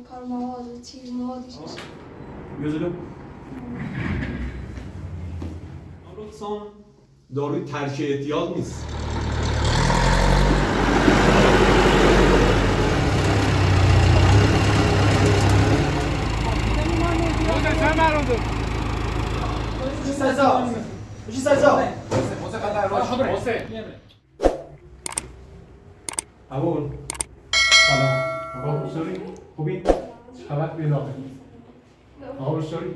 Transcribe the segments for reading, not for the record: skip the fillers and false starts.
کار مواد چیز موادش میذارم رخصان داروی ترک اعتیاد نیست. اول سلام آقا بسیاری خوبی؟ خبر بیداغه آقا بسیاری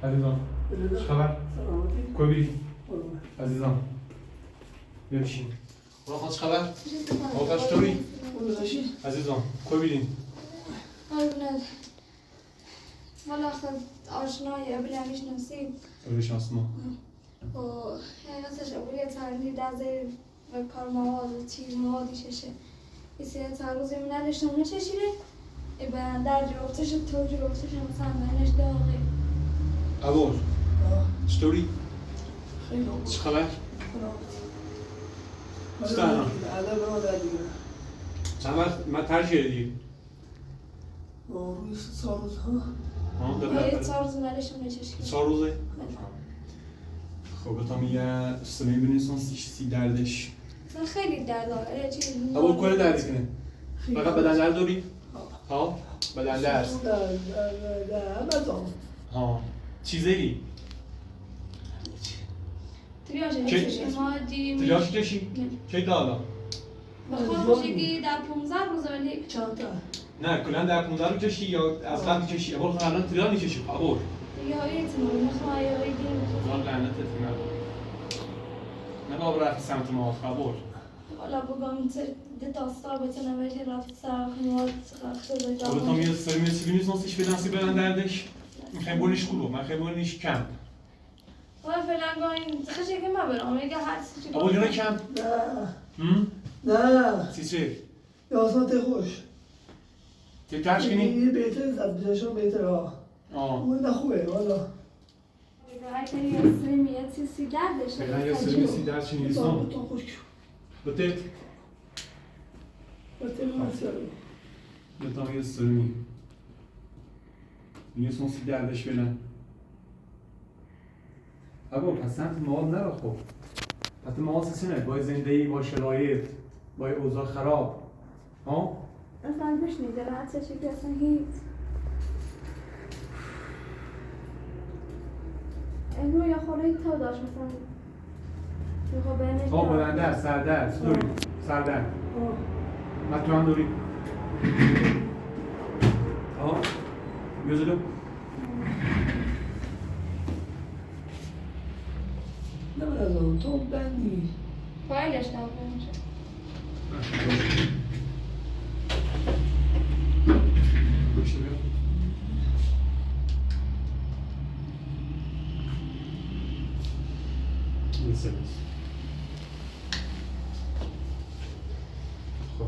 عزیزان خبر؟ کوبی عزیزان ببشین آقا خواست خبر؟ آقا بسیاری عزیزان کوبیدین قربونت والا خود آشنایی ابری میشناسیم بشناس ما و حقیقتش ابری ترندی دازه و کار مواد چیز موادی ششه ایسی تعرضی من نداشتم نچشیره ای در جوابتش تو جوابتش مثلا بینش داغی اول چطوری؟ خیلی چه خبر؟ چطور الان؟ چند وقت من ترک کردی؟ روی 4 روزها یه 4 روز نداشتم نچشیره 4 روزه؟ خب تا یه سمی بنویسن سی دردش مثلا خیلی درد داره چیز اول کل دردی کنه فقط بدن درد داری؟ ها؟ بدن درد ها چیزی؟ تریاج چه؟ نچشیم ما دیم تریاج کشی؟ کی دالا؟ بخواه باشی در 15 روز ولی چند تا نه کلا در 15 رو کشی یا از قبل کشی اول خب الان تریاج میکشی اول یا ایتون میخواه یا ایدیم زال لعنتت کنم نه بابا رفت سمت ما اول حالا بگم ده داستا بتونه بشه رفت سر خیمات خیلی حالا تا میاد سر میاد سی بنویسن بدن بدن دردش میخوایم بونیش کلو من خیلی بونیش کم حالا فعلا گاهی خیلی که ما برام میگه هر چیزی اول جونه کم؟ نه سی چه؟ یاسات خوش تی ترش کنی؟ یه بهتر زبدشان بهتر ها اون خوبه والا هر کنی یه سری یه چیزی دردش فعلا یه سری سی درد چی نیستم تا خوش بتت؟ بهتر مسئله بتام یه سری یه سون سی دردش فعلا اول پس سمت مواد نرو خب پس مواد سینه با زندگی با شرایط با اوضاع خراب ها؟ اصلا گوش نیده راحت چه که اصلا هیچ اینو یا خوره تا داشت مثلا میخواه بینش خب بدن درد سردرد چطوری؟ سردرد من تو هم داری؟ ها؟ بیازلو؟ نه من از اون تو بندی فایلش نبود میشه باشه بیا مثل خب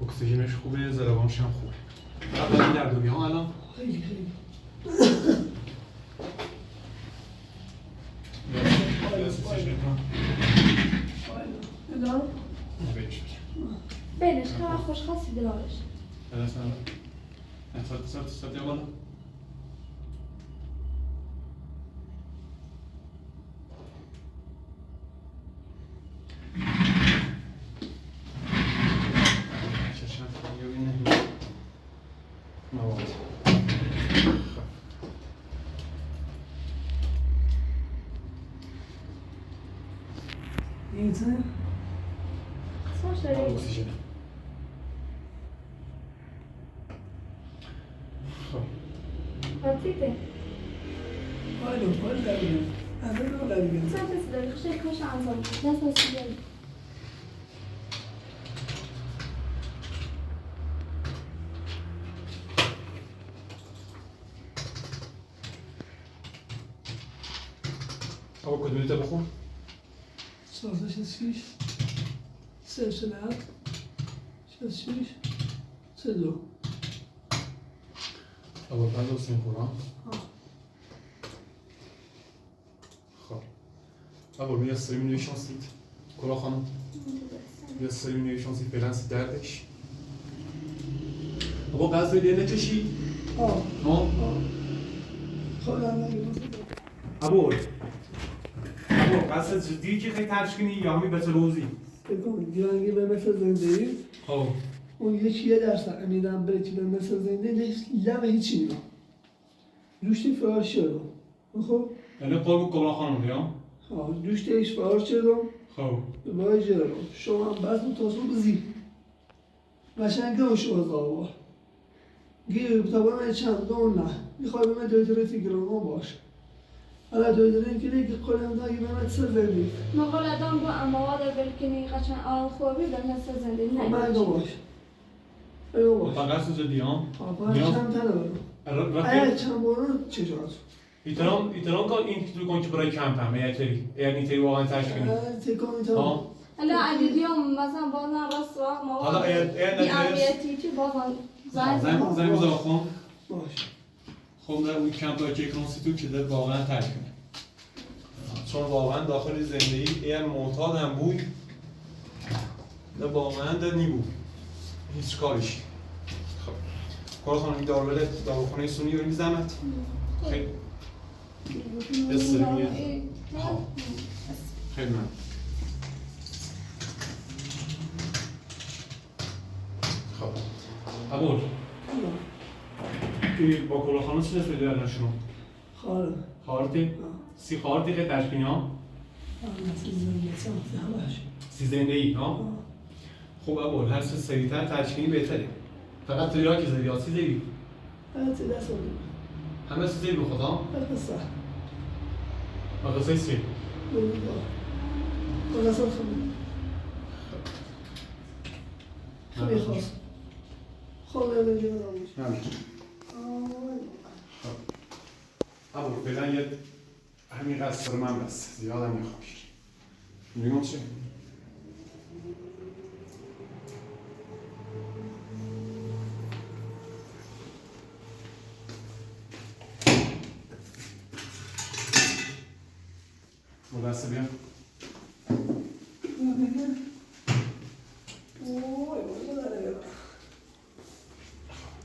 اکسیژنش خوبه ضربانش هم خوبه فقط بدن درد داری ها الان؟ خیلی خیلی بینش خیلی خوشخاصی دلارش ساعت بالا اینه ساش داری اکسیژن پاتیته پایل داریم از این رو داریم ساش دست داری خشک کاش انزام دست دستی داری آقا کدومی تا بخون؟ سازش شیش سلسله هفت شیش سه دو اول بعد و سیم قرآن خب اول بیا سری می نویشانسید کلا خانم بیا سری می نویشانسید فعلا سی دردش آقا قصد دیگه چشی؟ آه ها؟ خودم نگیم ابو قصد جدی که خیلی تشکنی یا همی بچه روزی؟ بکن دیانگی به مثل زندگی خب اون یکی 1% امیدم بره که به مثل زندگی لب هیچی نیم دوشتی فرار شدم خب یعنی قرب کبرا خانم یا؟ دوشتی ایش فرار شدم خب به بای جرم شما هم بس متاسم بزی قشنگ هم شما زاوا گیر بطبعا چند دون نه میخوای به من دویدره گرانان باش حالا دویدره این که دیگه قلم دایی به من سر زندگی مقال دام با امواد بلکنی قشن آن خوبی به مثل زندگی من اگه باش اگه باش قصد جدی ها؟ باید چند تنه برم اگه چند بارن چه جاز ایتران کن این تو کن که برای کمپ همه یعنی تری واقعا تشکنی تکان میتونم حالا اگه دیام مثلا بازن راست و مواد حالا بی امیتی چی بازن زنگ بزن خون باش خب در اون کمپ های که کنسیتو که در واقعا تشکنه چون واقعا داخل زندگی اگر معتاد هم بود در واقعا در نیبود هیچ کاریش خب کار خانمی داروخانه سونی بریم زحمت خیلی استرمیه خیلی من خب عبور با کلاخانه چی دست بده الان شما؟ خواهرم خواهرتی؟ سی خواهرتی خیلی تشکینی ها؟ سی زنده ای ها؟ خوب عبور هر سه سریعتر تشکینی بهتره فقط توی ها که زدی ها سی زدی؟ همه سی زدی بخواد ها؟ مقصه سی؟ خیلی خواست خواهر نمیشه نمیشه عبور فعلا یه همین قصر من بس زیادم میخواهش میگم چه؟ دست بیا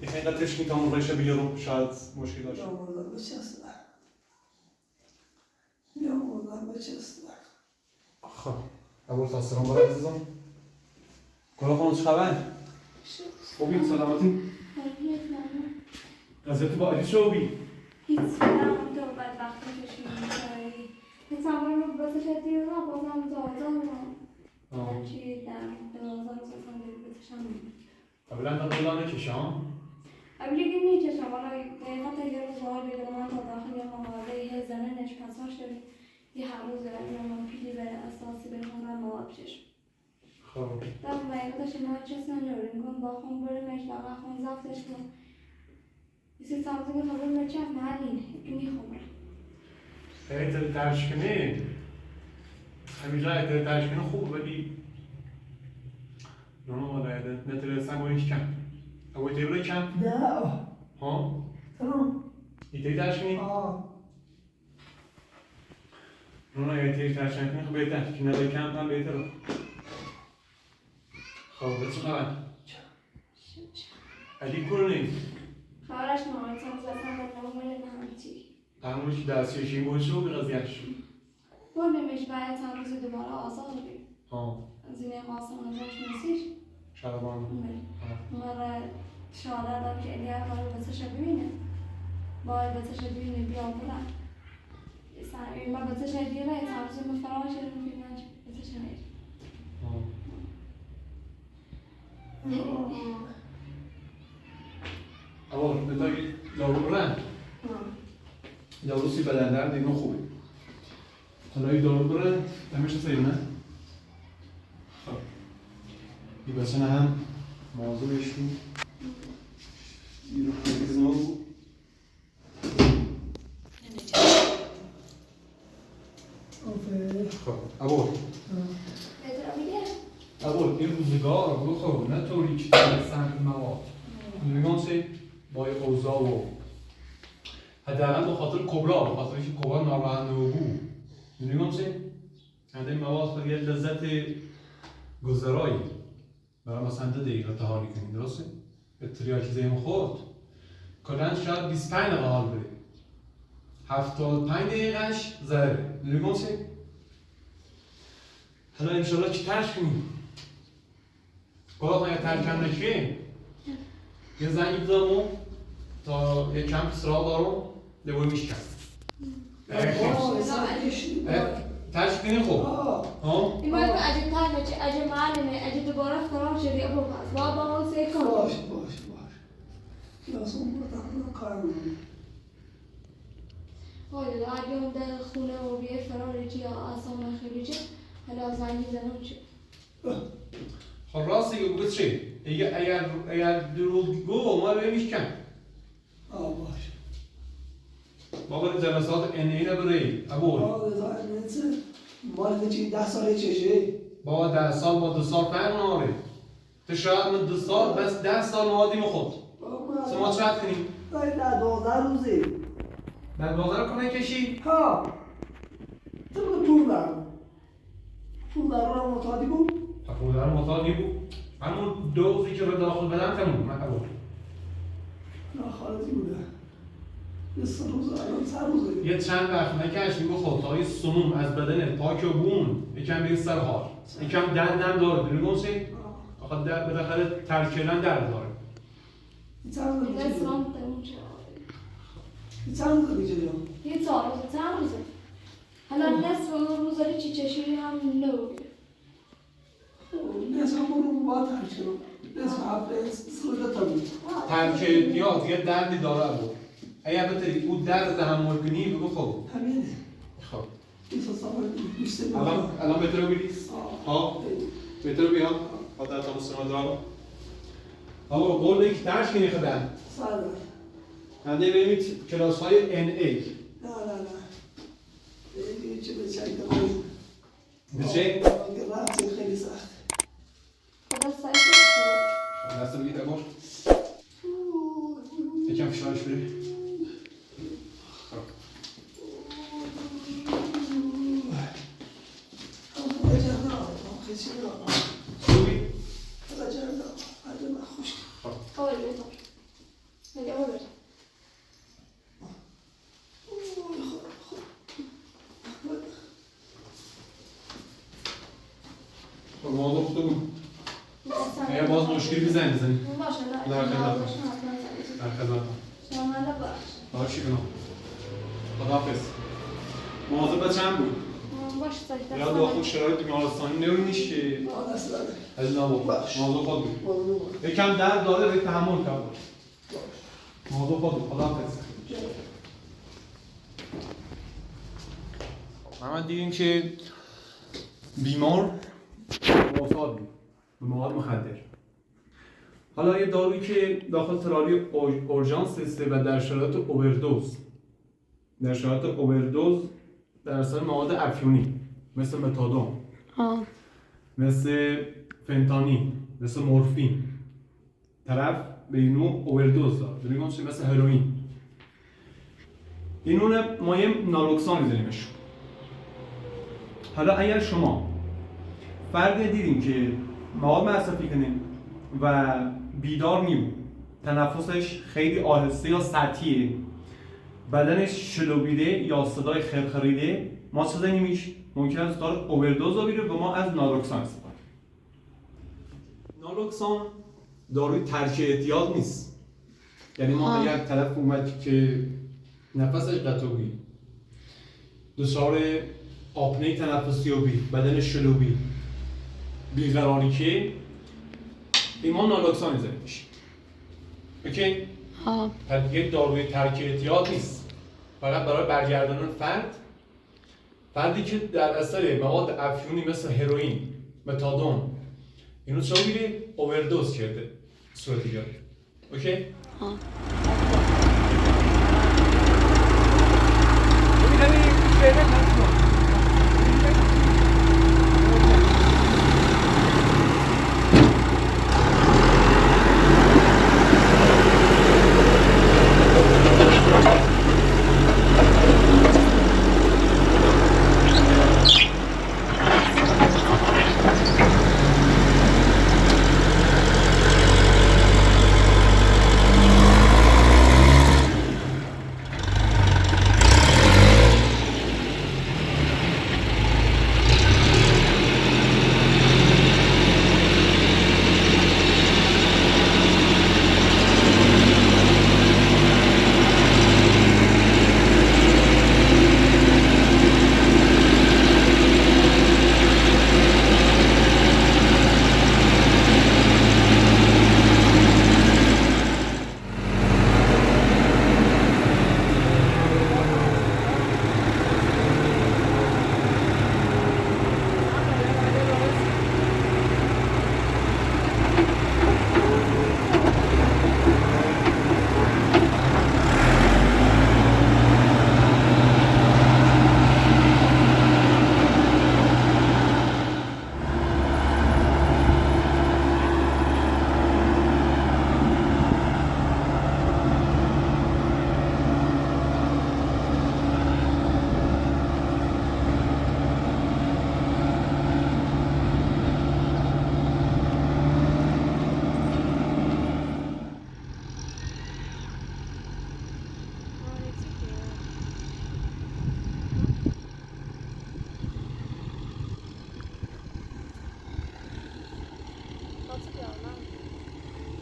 یه خیلی تشکیل تا اون رشه بیارم شاید مشکل داشت خب عبور تا سلام برای عزیزم کلا خانم چه خبر؟ خوبی سلامتی؟ قضیه تو با علی شو بی؟ هیچ سلام تو بعد وقتی کشیدی تصور رو بسه شدی رو بازم زازان رو چی در دوازان سازان داری بتشم قبلا تا دلانه کشم؟ قبلی که نیچشم ولی حتی یه روز باید بگم من تا داخل یه مقاله یه زننش پساش داری یه هر روز دارم من پیلی به اساسی بخونم مواد بشش خب در واقعیتش ما چیز نداریم کن با خون بریمش لقا خون زفتش کن یسی سامزی که خبر مچه محلینه که میخوره خیلی تشکنی همیشه اگه تشکنی خوب ولی نونو مادایده نترسن با اینش کم اوی تیبره کم؟ نه ها؟ تمام ایتایی تشکنی؟ نونو اگه تیبره تشکنی خب بهتر که ندای کم هم بهتر خب به چه خبر؟ علی کنی؟ خبرش نمارد سامز اصلا به نمول نمچی همونش دستیش این بود شو به قضیهش بردمش باید چند روز دوباره آزاد بیم از اینه قاسم ازش نسیش شلبان مرا شاده دارم که اگر کار بسش ببینه باید بسش ببینه بیام برم من بسش دیره چند روز مفرامش رو میبینم بسش نیر اما بتایی دارو برن دارو سی بدن درد اینو خوبه حالا این دارو برن همیشه سیر نه؟ خب این بسنه هم موضوع بشکیم این رو خیلی زمان بود خب ابول ابول این روزگار رو خب نه طوری که سنگ مواد میگم سه با اوضاع و حداقل به خاطر کبرا به خاطر اینکه کبرا ناراحت نبود میگم چه هنده مواد خیلی لذت گذرایی برای مثلا 2 دقیقه تهاری کنید درسته به تریاکیزه خورد کلن شاید 25 دقیقه حال بره 75 دقیقهش ضرره نگاه چه؟ حالا انشالله چی ترش کنیم؟ گاه اگه ترکم نکنیم یه زنگ بزنم تا یه کم سراغ دارم دوباره میشکم ترش کنیم خوب این باید که اگه تر بچه اگه معلمه اگه دوباره فرام شدی ابو پس با اون سه کن باش لازم بودم کار کنم حالا اگه اون در خونه و بیه فرام ریچی یا آسان خیلی حالا زنگی زنم چه خب راستی گفت چه؟ اگر دروغ گو ما رو میشکم باش بابا جلسات اینه بره ابول مال چی 10 ساله چشه بابا 10 سال با 2 سال فرق ناره تو شاید من 2 سال بس 10 سال موادیم خود شما چقدر کنیم؟ باید 12 روزه در 12 رو کنه کشی؟ ها تو پول در رو متعادی بود پول در متعادی بود همون دوزی که رو داخل بدم تموم من ابول نه خالصی بوده یه 3 روز الان 3 روزه یه چند وقت نکشیم بخود تا یه سموم از بدن پاک و بون یکم بیر سر حال یکم دردم داره دونی گونسی؟ آخه بالاخره ترک کردن درد داره چند روزه این اسلام تموم چه چند روزه میشه یا یه چهار روزه چند روزه حالا نصف اون روزه چی چشیری هم نوگه نصف رو با ترک کنم نصف هفته سلوده تا بود ترک یاد یه دردی داره ابول اگر بتری او درد تحمل کنی بگو خب همینه خب این سال بیشتر الان بهتره بیلیس؟ ها؟ بهتره بیا؟ ها در تا مسترمان دارم آقا قول یک درش کنی خدن سال هنده بریم کلاس های NA نه چه بچه کنم بچه؟ رفت خیلی سخت خدا سایت دست بگید ابار یکم فشارش بره خوبی؟ اول بهتر مگه اول بهتر موضوع خودمون اگر باز مشکلی بزنی باشه در خدمت در خدمت شما من باش باشی کنم خداحافظ مواظب چند بود باش سایت یا داخل شرایط بیمارستانی نمی‌بینیش که از نبود موضوع خود بود یکم درد داره به تحمل کرد موضوع خود بود خداحافظ محمد دیدیم که بیمار معتاد بود به مواد مخدر حالا یه دارویی که داخل ترالی اورژانس هسته و در شرایط اووردوز در اثر مواد افیونی مثل متادون مثل فنتانیل مثل مورفین طرف به این نوع اووردوز داره ببینیم مثل هروئین این نوع مایه نالوکسان می‌ذاریمش حالا اگر شما فرقی دیدیم که مواد مصرفی کنیم و بیدار نیم تنفسش خیلی آهسته یا سطحیه بدنش شلوبیده یا صدای خرخریده ما چه زنیمیش ممکن است داره اووردوز رو بیره و ما از نالوکسان استفاده نالوکسان داروی ترک اعتیاد نیست یعنی ما اگر طرف اومد که نفسش قطعی دچار آپنه تنفسیابی بدن شلوبی بیقراری که ایمان نالوکسان می‌ذاریمش اوکی؟ پس یک داروی ترک اعتیاد نیست فقط برای برگرداندن فردی که در اثر مواد افیونی مثل هروئین متادون اینو چرا میره اووردوز کرده صورت ایجاد اوکی؟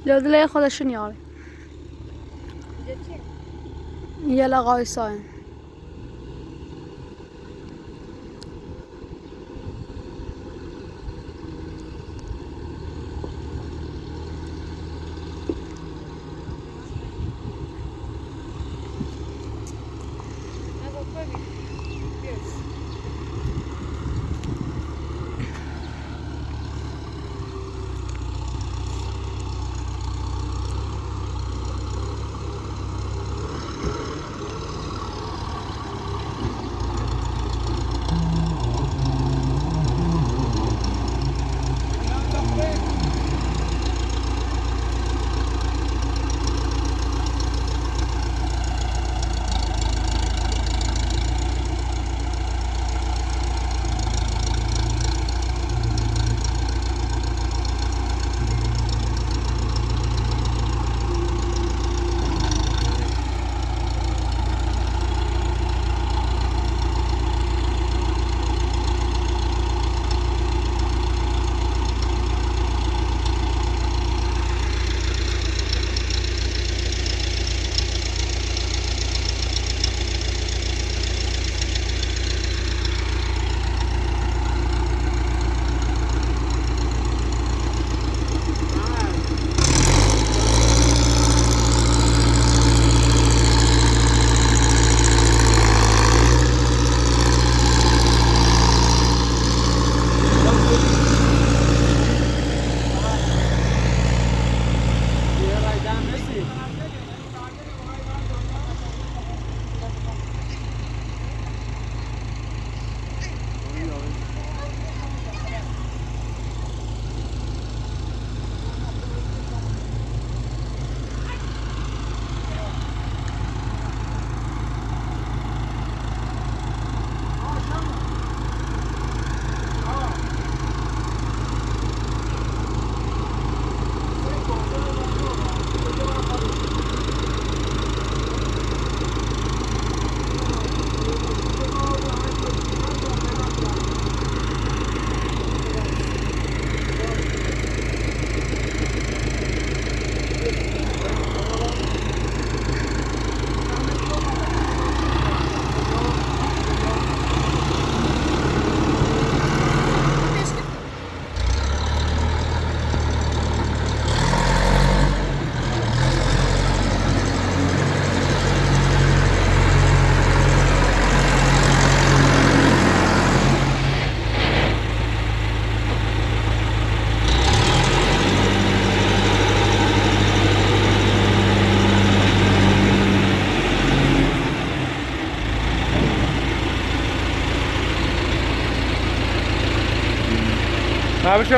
لودله خودشون یاره یه لقای ساین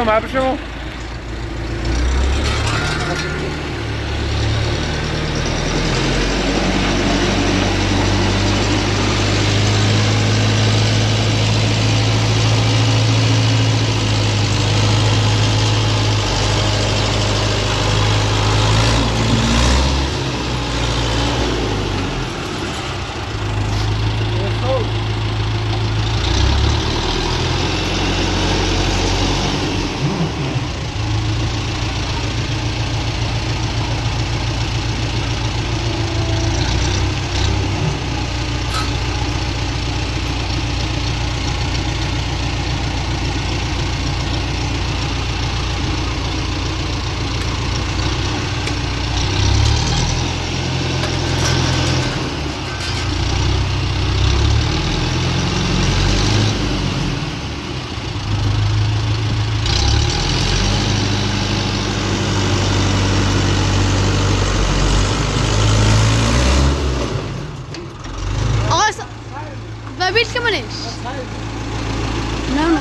ما بشو بيت كمان ايش؟ نعم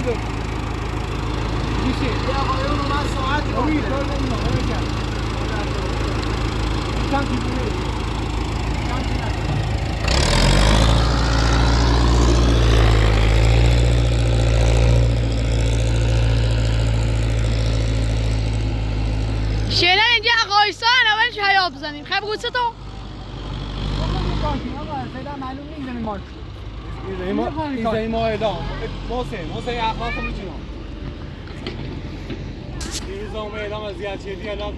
داری میشه یه آقایون اومد ساعتی رو میره چند دیگه شنن اینجا اقایسان اولش حیا بزنیم خیلی بگو چه تو؟ معلوم نیست زمین مال این زمین ما اعلام محسن یه اخلاق رو میتونم دیروز هم اعلام از زیاد چیدی الان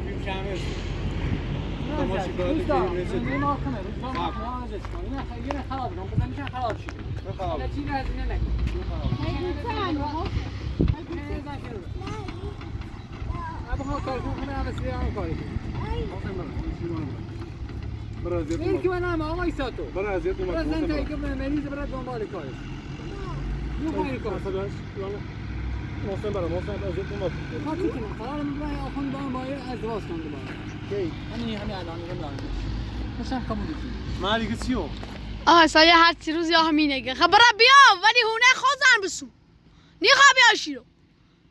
بیم کمه ما شکایت کنیم رسید این ما کنه این خراب کنم بزن میشن خراب شد خراب نه چیزی هزینه نکن ابها کار کنم همه سریع کاری این که من هم آقای ساتو برای ازیت اومد برای زن که مریض برای دنبال کارش یه خیلی کار خداش محسن برای محسن ازیت اومد خاطر کنم قرار من آخوند با ما ازدواج کنم دوباره کی همین الان میگم مثلا کامودی ما دیگه چیو سایه هر چی روز یا همینه خبر بیا ولی هونه خوزن بسو نیخوا بیا شیرو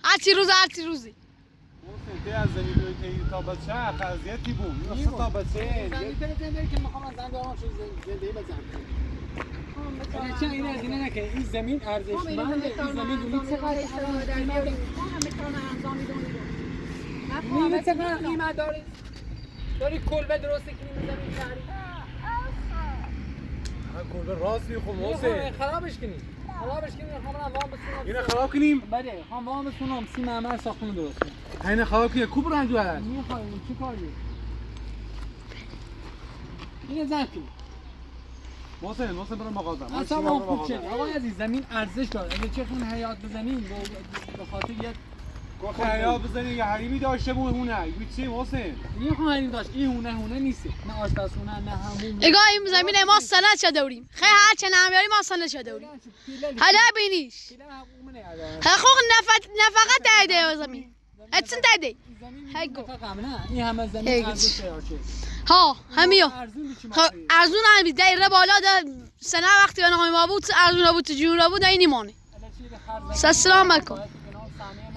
هر چی روزی محسن تی از زمین روی تی تا بچه اخذیتی بود این تا بچه زمین که میخوام زن دارم شو زندگی بزنم چه این از اینه نکنه این زمین ارزشمنده این زمین دونی چقدر میگه چقدر قیمت داری کلبه درست کنی زمین شهری کلبه راست میخوام محسن خرابش کنی خواهم وام بسونم اینه خراب کنیم؟ بله خواهم وام بسونم سی معمر ساختمون درست کنیم اینه خراب کنیم کوب رنجو هست میخوایم چی کاری؟ اینه زن کنیم محسن برای مغازم اصلا وام خوب شد آقای عزیز زمین ارزش داره اگه چه خون حیات بزنیم به خاطر یک حیات بزنیم یه حریمی داشته بود هونه چی محسن؟ یه خون حریم داشت این هونه نیست نه آشپزخونه نه همون اگه این زمین ما سند شده دوریم خیلی هر چه نمیاری ما سند شده دوریم حالا بینیش حقوق نفقت دایده زمین اتسن دایده هیگو این همه زمین ارزش داره ها همیو ارزون هم دایره بالا ده سنه وقتی من ما بود ارزون بود جون بود این نیمانه سلام علیکم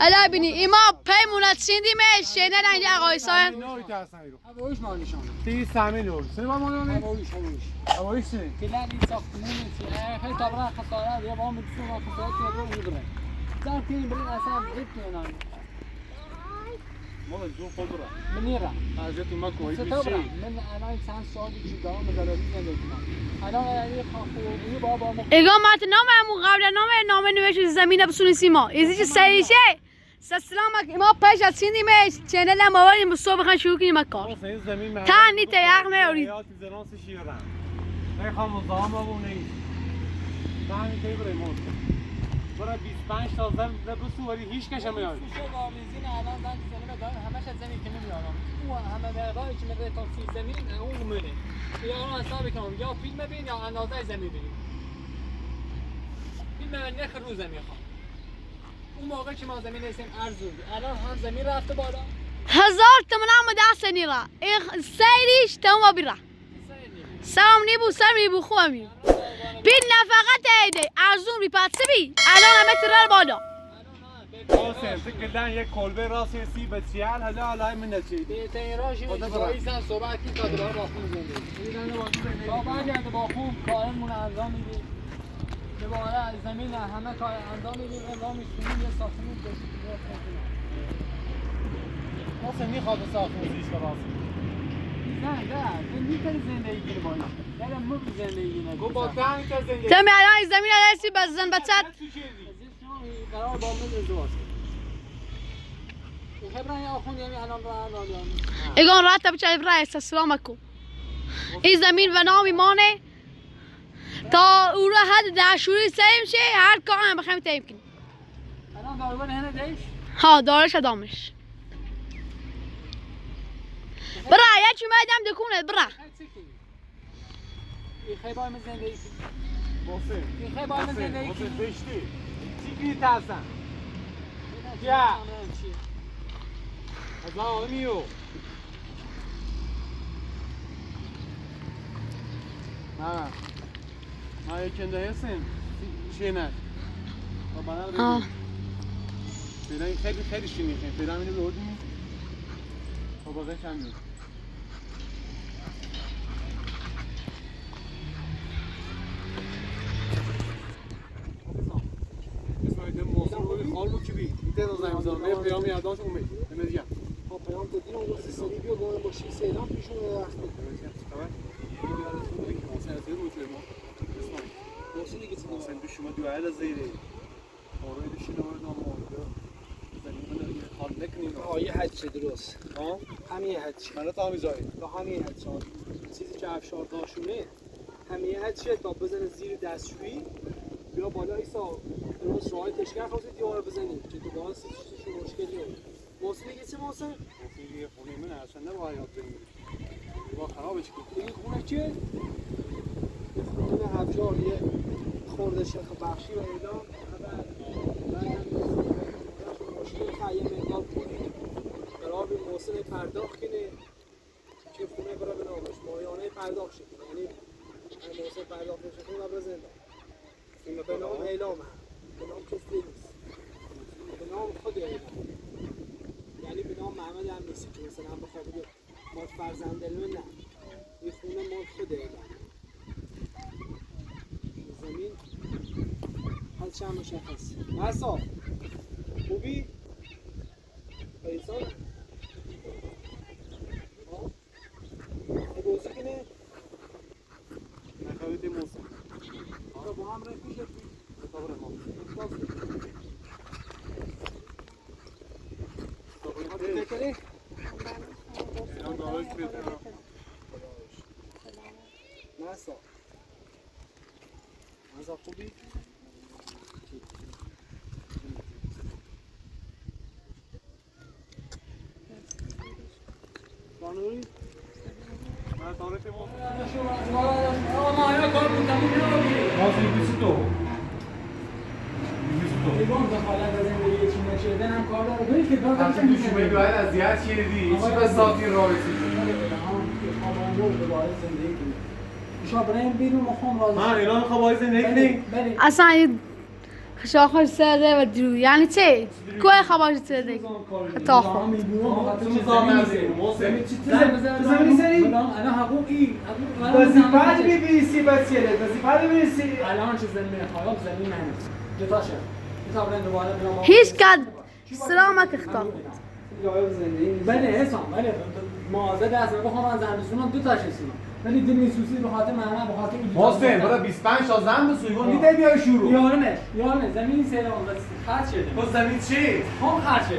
الا بینی ایما پیمونت سیندیمش شینه اینجا آقای ساین اویش ما نشون تی سامی لور سه ما مونم اویش کلانی ساختمون خیلی طبعا خسارات یا با مدرسه و خسارات رو میبره زار تیم برین اصلا بهت نه مال جو خودرا منیرا حاجت ما کوی بیشی من الان چند سالی چی دارم مداربی زندگی کنم الان علی خوبی بابا اگه مات نام قبل نام نوشته زمین بسونی سیما ایزی چه سریشه سلام علیکم ما پیش از سیندیمش چنل ما ولی صبح بخوام شروع کنیم کار تانی تیاق میاری زنان شیران نخوام مزاحم بمونی تانی کی برای موت برای 25 تا زن بسو ولی هیچ کس نمیاد شو واریزین الان زن زمین داره همش از زمین که نمیارم او همه مقداری که میره تا سی زمین اون منه یا الان حساب کنم یا فیلم ببین یا اندازه زمین ببین فیلم نخ رو زمین خوام اون موقع که ما زمین هستیم ارزون الان هم زمین رفته بالا 1000 تمام دستنی را سیریش تمام بیرا سلام نیبو خوبم بین نفقت ایده ارزون بی پس بی الان همه ترار بالا محسن فکر یک کلبه راست سی بچیال حالا من نچید تهرانشی وایسن صحبت کی تا دلار با خون زنده تا بعد با خون کارمون انجام میدیم دوباره زمین همه کار انجام میدیم اعلام می‌کنیم یه ساختمون بسازیم محسن میخواد ساختمون زیش راست نه می‌تونی زندگی کنی باید یعنی مو زندگی نه گو با تنگ زندگی تم الان زمین رسی بزن بچت قرار با من ازدواج خبران یا خون یعنی الان را اگه راحت بچه رئیس سلام علیکم این زمین و نامی مانه تا او را حد داشوری سیم شه هر کار هم بخوایم تیم کنیم الان داربان هنه دیش ها دارش ادامش برا یه چی میدم دکونه برا این خیبای من زندگی محسن این خیبای من زندگی محسن بشتی چی کی تاسن یا از آن میو ما یکنده هستیم چی نه آه فعلا این خیلی شیرینه. فعلا اینو بردیم. تا باقی چند میاد. حال بود که بی دیده دو زنگ بزنم به پیام یادداشت امید نمیدونم با پیام دادیم اون روز سری بیا گفت با 6 سیلان پیشون رفت خبر این یادت بود که مثلا از رو تو ما واسه دیگه تو مثلا به شما دو عدد زیره آره دیشی نور نام آورده زنی من حال نکنیم آیه حج درست ها همین حج من تا میذاری تا همین حج چیزی که افشار داشونه همین حج تا بزنه زیر دستشویی بیا بالا ایسا درست راهی تشکر خواستی دیوار بزنی که تو باز چیزی مشکلی بود محسن دیگه چه محسن؟ محسن دیگه خونه من اصلا نباید یاد بگیری با خرابش کنی این خونه چیه؟ خونه افشار یه خورده شیخ بخشی و اعدام بعد مشکل خیلی مقدار کنی برای به محسن پرداخت کنه که خونه برای بنامش ماهیانه پرداخت شد یعنی محسن پرداخت شد و بزنده این به نام اعلام هم به نام کسی نیست به نام خود اعلام یعنی به نام محمد هم نیستی که مثلا هم بخواه بگه مال فرزند علمه نه این خونه مال خود اعلام زمین حال چند مشخص مرسا خوبی؟ ایسان؟ بازی کنه؟ نخواهید محسن آره با هم رای پیش کتاب رو فکری؟ ایران دارایش بیاد مرسا مرسا خوبی؟ بانوری؟ من تعریف محسن محسن 22 ایوان دخالت از زندگی چی نشدن هم کار داره دوی که کار حتی تو شما باید اذیت کردی چی به ساعتی رابطی زندگی کنیم شما بریم بیرون مخوام راضی من اینا میخوام باید زندگی کنیم اصلا این شاخش سرده و درو یعنی چه؟ کوه خباش سرده تا خود زمینی سری؟ انا حقوقی وظیفه ببیسی بچه‌له وظیفه ببیسی الان چه زمین خیاب زمین منه جتاشه کتاب رنگ دوباره برام هیچ کد سلامت اختار جای زندگی بله حسام بله مازه دست بخوام از زندگیشون دو تاش هستم ولی دنی سوسی به خاطر محمد به خاطر محسن برای 25 تا زن به سویگون میده بیای شروع یارمه زمین سیران بس خرج شده تو زمین چی؟ هم خرج شده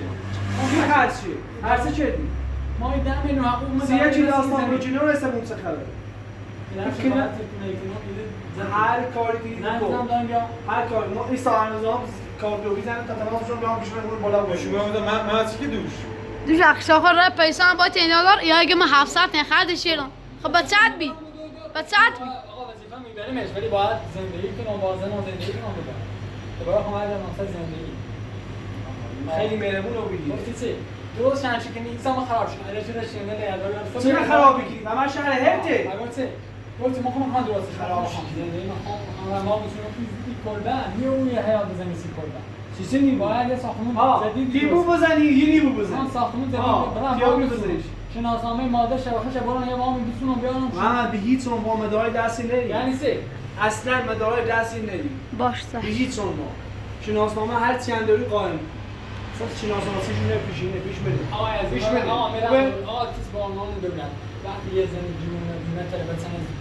کی خرج شد هر چه چدی ما این 10 میلیون حقوق ما سیاه چی داستان رو جنو رسه اون چه خبره هر کاری که نه تو دارم یا هر کاری ما این ساعت نظام کار دو میزنه تا تمامشون بیام پیش من بالا باشه شما بودم من از کی دوش؟ دوش اخشاخه را پیسان با تینالار یا اگه من 700 نخرد شیرم خب بچت بی بچت بی آقا وظیفه میبریمش ولی باید زندگی کنم وازن و زندگی کنم دوباره خواهم از مقصد زندگی خیلی مهربون رو بگی گفتی چی؟ درست چند چی که نیستم خراب شد الان چرا شنه لیادار چرا خرابی کردی؟ و من شهر هرته اگر چه؟ گفتی ما خواهم درست خراب شد زندگی ما ما بسیار فیزیکی کلبن یه اون یه حیات بزنی سی کلبن چیزی نی باید یه ساختمون جدید دیبو بزنی یه نیبو بزنی هم ساختمون جدید کیو بزنیش شناسنامه ماده شبکه برام یه وام می‌رسونم بیارم من به هیچ عنوان با مدارای دستی نداری یعنی چه؟ اصلا مدارای دستی نداری باش به سه هیچ عنوان شناسنامه هر چی انداری قائم اصلا شناسنامه‌شون پیشینه پیش بده آقا از پیش بده آقا میرم آقا کس با عنوان دولت وقتی یه زن جون مثلا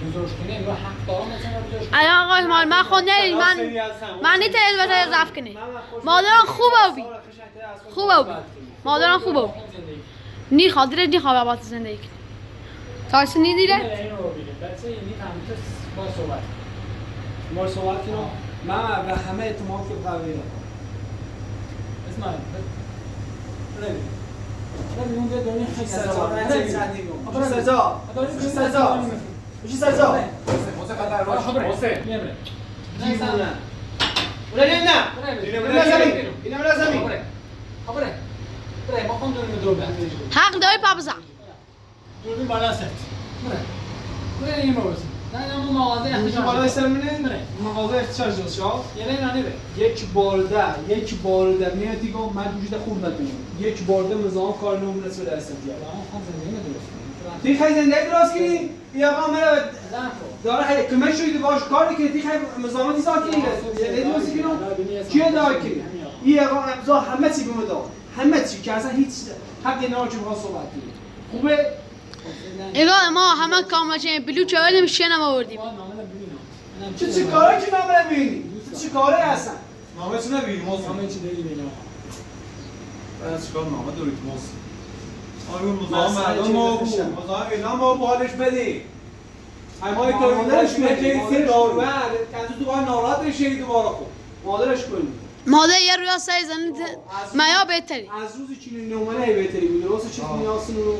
بزرگ کنه رو حق دارم مثلا بزرگ کنه الان آقای مال من خود نرید من نیت البته ضعف کنی مادران خوبه بی خوبه بی مادران خوبه نی خاطر نی خواب آباد زندگی کنی تایسی نی دیره؟ این رو بگه بچه اینی فهمیده با صحبت ما صحبت کنم من به همه اعتماد که قویه اسمع رنگ رنگ اونجا دنیا خیلی سزا بشی سزا محسن خطر باش محسن میامره دیوونه نه اینم لازمی خبره بره ما خون دوریم دور بند حق داری پا بزن دوربین بالا ست بره این ما بسیم نه اون مغازه اینجا بالا احتجاج استرمینه مغازه احتجاج داشت یه نه نبه یک بارده میاد دیگه من وجود خورد نکنم یک بارده نظام کار نمونه سر استنجا خب زندگی درست تی خیلی زندگی درست کنی یا آقا من زن خب داره خیلی کمک شوید باش کاری که تی خیلی مزامتی ساکنی زندگی درست کنم چیه داره کنی این آقا امضا همه چی بهم داد همه چی که اصلا هیچ حقی نداره با صحبت کنی خوبه اگه ما همه کاملا چه بلو چاول میشه نم آوردیم چه کاری که نامه ببینی چه کاری هستن نامه چه نبینی موسم همه چی داری بینم از چیکار نامه دارید موسم آره مزاحم مردم ما بود مزاحم اینا ما بالش بدی همای تویدرش میگه سه داروه از تو باید ناراحت بشی دوباره خب مادرش کنی ماده یه رویا سعی زنید مایا بهتری از روزی که نومنه بهتری بود درست چیز نیاسون رو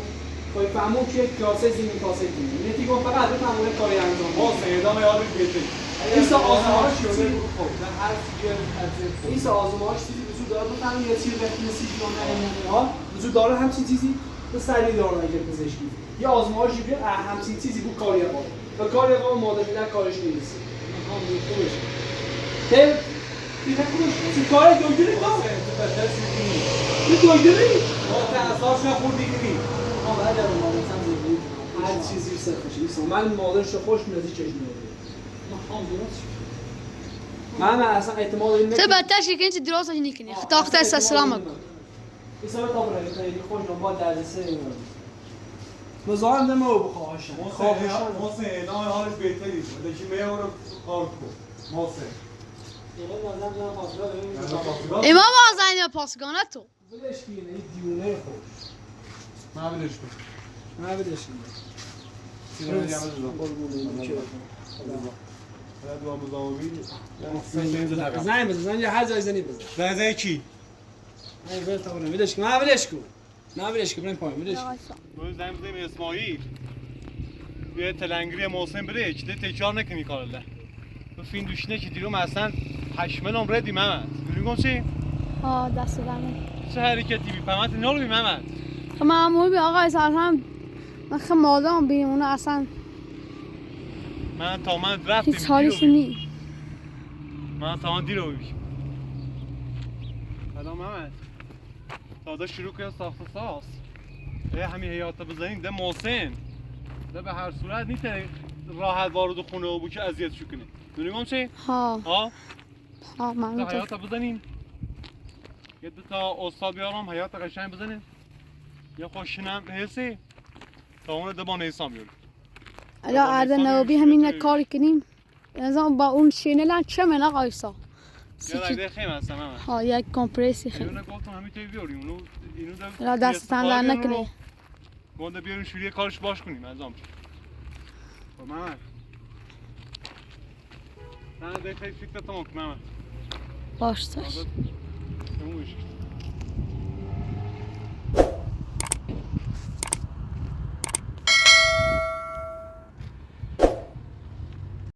پای فهمو که کاسه زمین کاسه کنی اینه دیگه فقط بفهمونه کاری انجام ما سیدام یادش بهتری این آزمایش شده چیزی خب در هر چیزی این آزمایش چیزی وجود داره بفهمی یه چیز وقتی نسیج ها وجود داره همچین چیزی به سری داره اگه پزشکی یه آزمایشی بیاد همچین چیزی بود کاری با و کاری با ماده میدن کارش نیست میخوام خوبش تل دیگه خوبش چه کار دکتری تو دکتری ما تاساش نخوردی کنی ما بعد از ما مثلا زندگی هر چیزی سرخوشی من مادرش رو خوش میاد چشم میاد من اصلا اعتماد این تو بدتر شی که این درست هایی نکنی تاخت است السلام علیکم این سال تا برای خیلی خوش با دردسر این مزاحم دم او بخواهشم موسم اینا حالش بهتری بود داشتی میاره کار کن موسم امام آزاین یا پاسگانه تو بدش کینه این دیونه خوش من بدش کن من بدش کینه سیران جمع دادم زنگ بزن یا هر جای زنی بزن زنگ کی؟ نه بله تا برم بدش کن من بدش کن نه بدش کن بریم پایین بدش روز زنگ بزنیم اسماعیل یه تلنگری محسن بره چه تکرار نکنی کارله تو فین دوشینه که دیروم اصلا پشمل عمره دی محمد میگم چی؟ دست دمه چه حرکتی بی پمت اینا رو بی محمد معمول بی آقا اصلا من خیلی مادام بیم اونا اصلا من تا من رفتیم هیچ حالیشون نی من تا من دیر رو ببینم سلام محمد تازه شروع کنیم ساخت ساز همین حیاتا بزنیم ده محسن ده به هر صورت نیست راحت وارد خونه و که اذیتشو کنه دونیم چی؟ ها ده معلوم حیاتا بزنیم یه دو تا استاد بیارم حیات قشنگ بزنیم یه خوشنم حسی تا اون ده با نیسان بیاریم الا عرض نوبی همین کاری کنیم نظام با اون شینلن چه من آقا ایسا یه رایده خیم هستم همه یک کمپرسی خیلی اینو گفتم همین توی بیاریم اینو الا دستتان لر نکنه گنده بیاریم شوری کارش باش کنیم از آمچه خب محمد نه ده خیلی فکر تمام کن محمد باش داشت اون